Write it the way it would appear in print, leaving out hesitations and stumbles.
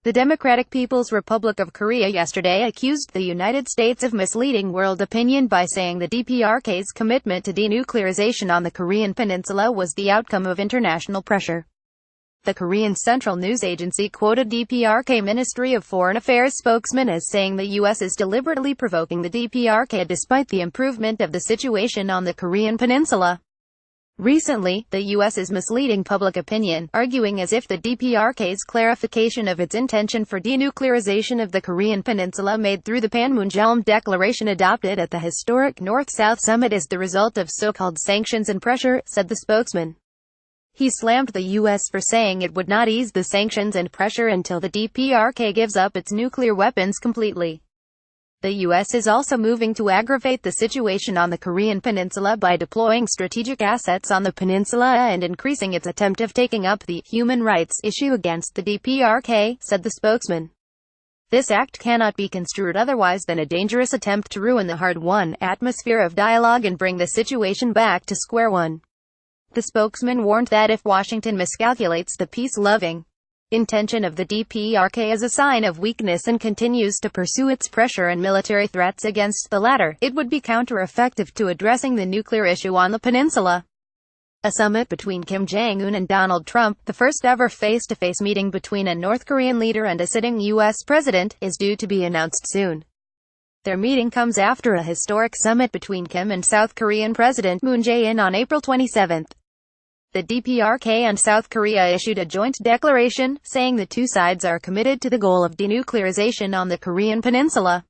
The Democratic People's Republic of Korea yesterday accused the United States of misleading world opinion by saying the DPRK's commitment to denuclearization on the Korean peninsula was the outcome of international pressure. The Korean Central News Agency quoted DPRK Ministry of Foreign Affairs spokesman as saying the U.S. is deliberately provoking the DPRK despite the improvement of the situation on the Korean peninsula. Recently, the U.S. is misleading public opinion, arguing as if the DPRK's clarification of its intention for denuclearization of the Korean peninsula made through the Panmunjom Declaration adopted at the historic North-South Summit is the result of so-called sanctions and pressure, said the spokesman. He slammed the U.S. for saying it would not ease the sanctions and pressure until the DPRK gives up its nuclear weapons completely. The U.S. is also moving to aggravate the situation on the Korean peninsula by deploying strategic assets on the peninsula and increasing its attempt of taking up the human rights issue against the DPRK, said the spokesman. This act cannot be construed otherwise than a dangerous attempt to ruin the hard-won atmosphere of dialogue and bring the situation back to square one. The spokesman warned that if Washington miscalculates the peace-loving intention of the DPRK as a sign of weakness and continues to pursue its pressure and military threats against the latter, it would be counter-effective to addressing the nuclear issue on the peninsula. A summit between Kim Jong-un and Donald Trump, the first-ever face-to-face meeting between a North Korean leader and a sitting U.S. president, is due to be announced soon. Their meeting comes after a historic summit between Kim and South Korean President Moon Jae-in on April 27. The DPRK and South Korea issued a joint declaration, saying the two sides are committed to the goal of denuclearization on the Korean peninsula.